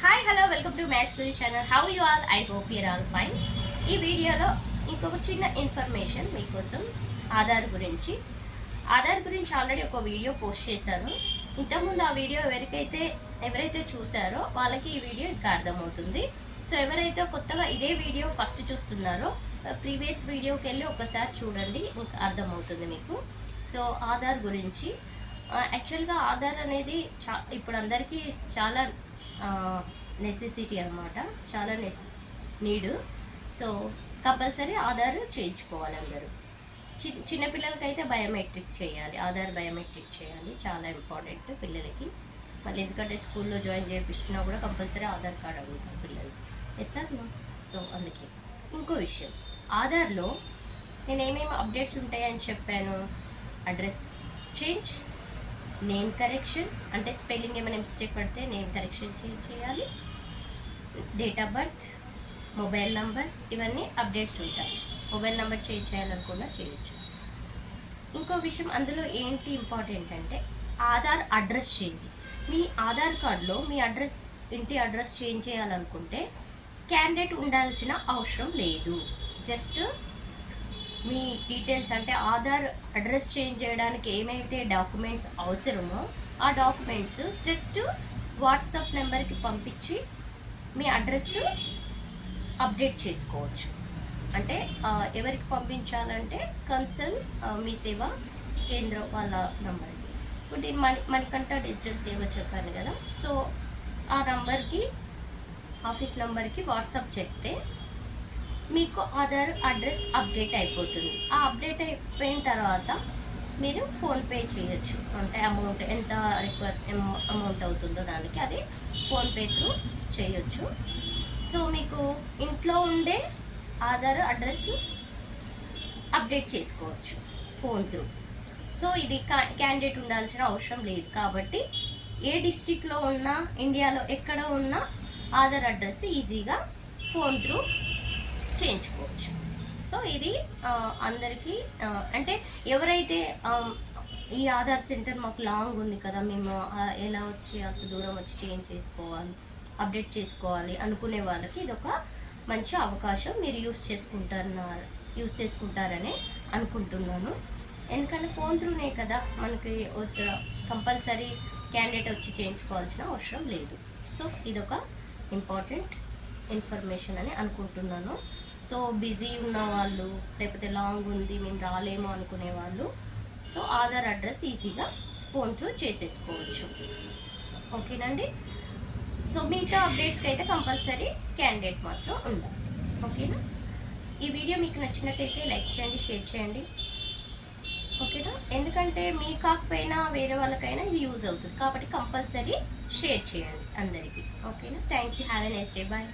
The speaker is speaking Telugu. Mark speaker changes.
Speaker 1: Hi hello welcome to maths Guru channel. How you all? I hope you're all fine. ఈ వీడియోలో ఇంకొక చిన్న ఇన్ఫర్మేషన్ మీకోసం ఆధార్ గురించి ఆల్రెడీ ఒక వీడియో పోస్ట్ చేశాను. ఇంతకుముందు ఆ వీడియో ఎవరైతే చూసారో వాళ్ళకి ఈ వీడియో ఇంకా అర్థమవుతుంది. సో ఎవరైతే కొత్తగా ఇదే వీడియో ఫస్ట్ చూస్తున్నారో ప్రీవియస్ వీడియోకి వెళ్ళి ఒకసారి చూడండి, ఇంకా అర్థమవుతుంది మీకు. సో ఆధార్ గురించి యాక్చువల్గా ఆధార్ అనేది ఇప్పుడు అందరికీ చాలా నెసెసిటీ అనమాట, చాలా నీడ్. సో కంపల్సరీ ఆధార్ చేయించుకోవాలి అందరూ. చిన్నపిల్లలకైతే బయోమెట్రిక్ చేయాలి, ఆధార్ బయోమెట్రిక్ చేయాలి, చాలా ఇంపార్టెంట్ పిల్లలకి. మళ్ళీ ఎందుకంటే స్కూల్లో జాయిన్ చేయించినా కూడా కంపల్సరీ ఆధార్ కార్డ్ అడుగుతారు పిల్లలకి. Yes sir no. సో అందుకే ఇంకో విషయం, ఆధార్లో నేను ఏమేమి అప్డేట్స్ ఉంటాయని చెప్పాను. అడ్రస్ చేంజ్, నేమ్ కరెక్షన్, అంటే స్పెల్లింగ్ ఏమైనా మిస్టేక్ పడితే నేమ్ కరెక్షన్ చేయాలి, date of birth, mobile number, ఇవన్నీ అప్డేట్స్ ఉంటాయి. మొబైల్ నెంబర్ చేంజ్ చేయాలనుకున్నా చేయొచ్చు. ఇంకో విషయం అందులో ఏంటి ఇంపార్టెంట్ అంటే ఆధార్ అడ్రస్ చేంజ్. మీ ఆధార్ కార్డులో మీ ఇంటి అడ్రస్ చేంజ్ చేయాలనుకుంటే క్యాండిడేట్ ఉండాల్సిన అవసరం లేదు. జస్ట్ మీ డీటెయిల్స్ అంటే ఆధార్ అడ్రస్ చేంజ్ చేయడానికి ఏమైతే డాక్యుమెంట్స్ అవసరమో ఆ డాక్యుమెంట్స్ జస్ట్ వాట్సాప్ నెంబర్కి పంపించి మీ అడ్రస్ అప్డేట్ చేసుకోవచ్చు. అంటే ఎవరికి పంపించాలంటే కన్సర్న్ మీ సేవా కేంద్రం వాళ్ళ నెంబర్కి. ఇప్పుడు నేను మణికంఠ డిజిటల్ సేవ చెప్పాను కదా, సో ఆ నంబర్కి, ఆఫీస్ నెంబర్కి వాట్సాప్ చేస్తే మీకు ఆధార్ అడ్రస్ అప్డేట్ అయిపోతుంది. ఆ అప్డేట్ అయిపోయిన తర్వాత మీరు ఫోన్పే చేయొచ్చు. అంటే అమౌంట్ ఎంత అమౌంట్ అవుతుందో దానికి అది ఫోన్పే త్రూ చేయొచ్చు. సో మీకు ఇంట్లో ఉండే ఆధార్ అడ్రస్ అప్డేట్ చేసుకోవచ్చు ఫోన్ త్రూ. సో ఇది క్యాండిడేట్ ఉండాల్సిన అవసరం లేదు. కాబట్టి ఏ డిస్ట్రిక్ట్లో ఉన్నా, ఇండియాలో ఎక్కడ ఉన్నా ఆధార్ అడ్రస్ ఈజీగా ఫోన్ త్రూ చేయించుకోవచ్చు. సో ఇది అందరికీ అంటే ఎవరైతే ఈ ఆధార్ సెంటర్ మాకు లాంగ్ ఉంది కదా, మేము ఎలా వచ్చి అంత దూరం వచ్చి చేంజ్ చేసుకోవాలి, అప్డేట్ చేసుకోవాలి అనుకునే వాళ్ళకి ఇది ఒక మంచి అవకాశం. మీరు యూస్ చేసుకుంటారని అనుకుంటున్నాను. ఎందుకంటే ఫోన్ త్రూనే కదా మనకి కంపల్సరీ క్యాండిడేట్ వచ్చి చేయించుకోవాల్సిన అవసరం లేదు. సో ఇదొక ఇంపార్టెంట్ ఇన్ఫర్మేషన్ అని అనుకుంటున్నాను. సో బిజీ ఉన్న వాళ్ళు, లేకపోతే లాంగ్ ఉంది మేము రాలేము అనుకునే వాళ్ళు, సో ఆధార్ అడ్రస్ ఈజీగా ఫోన్ త్రూ చేసేసుకోవచ్చు. ఓకేనండి. సో మిగతా అప్డేట్స్కి అయితే కంపల్సరీ క్యాండిడేట్ మాత్రం ఉండాలి. ఓకేనా. ఈ వీడియో మీకు నచ్చినట్టయితే లైక్ చేయండి, షేర్ చేయండి. ఓకేనా. ఎందుకంటే మీ కాకపోయినా వేరే వాళ్ళకైనా ఇది యూజ్ అవుతుంది కాబట్టి కంపల్సరీ షేర్ చేయండి అందరికీ. ఓకేనా. Thank you. Have a nice day. Bye.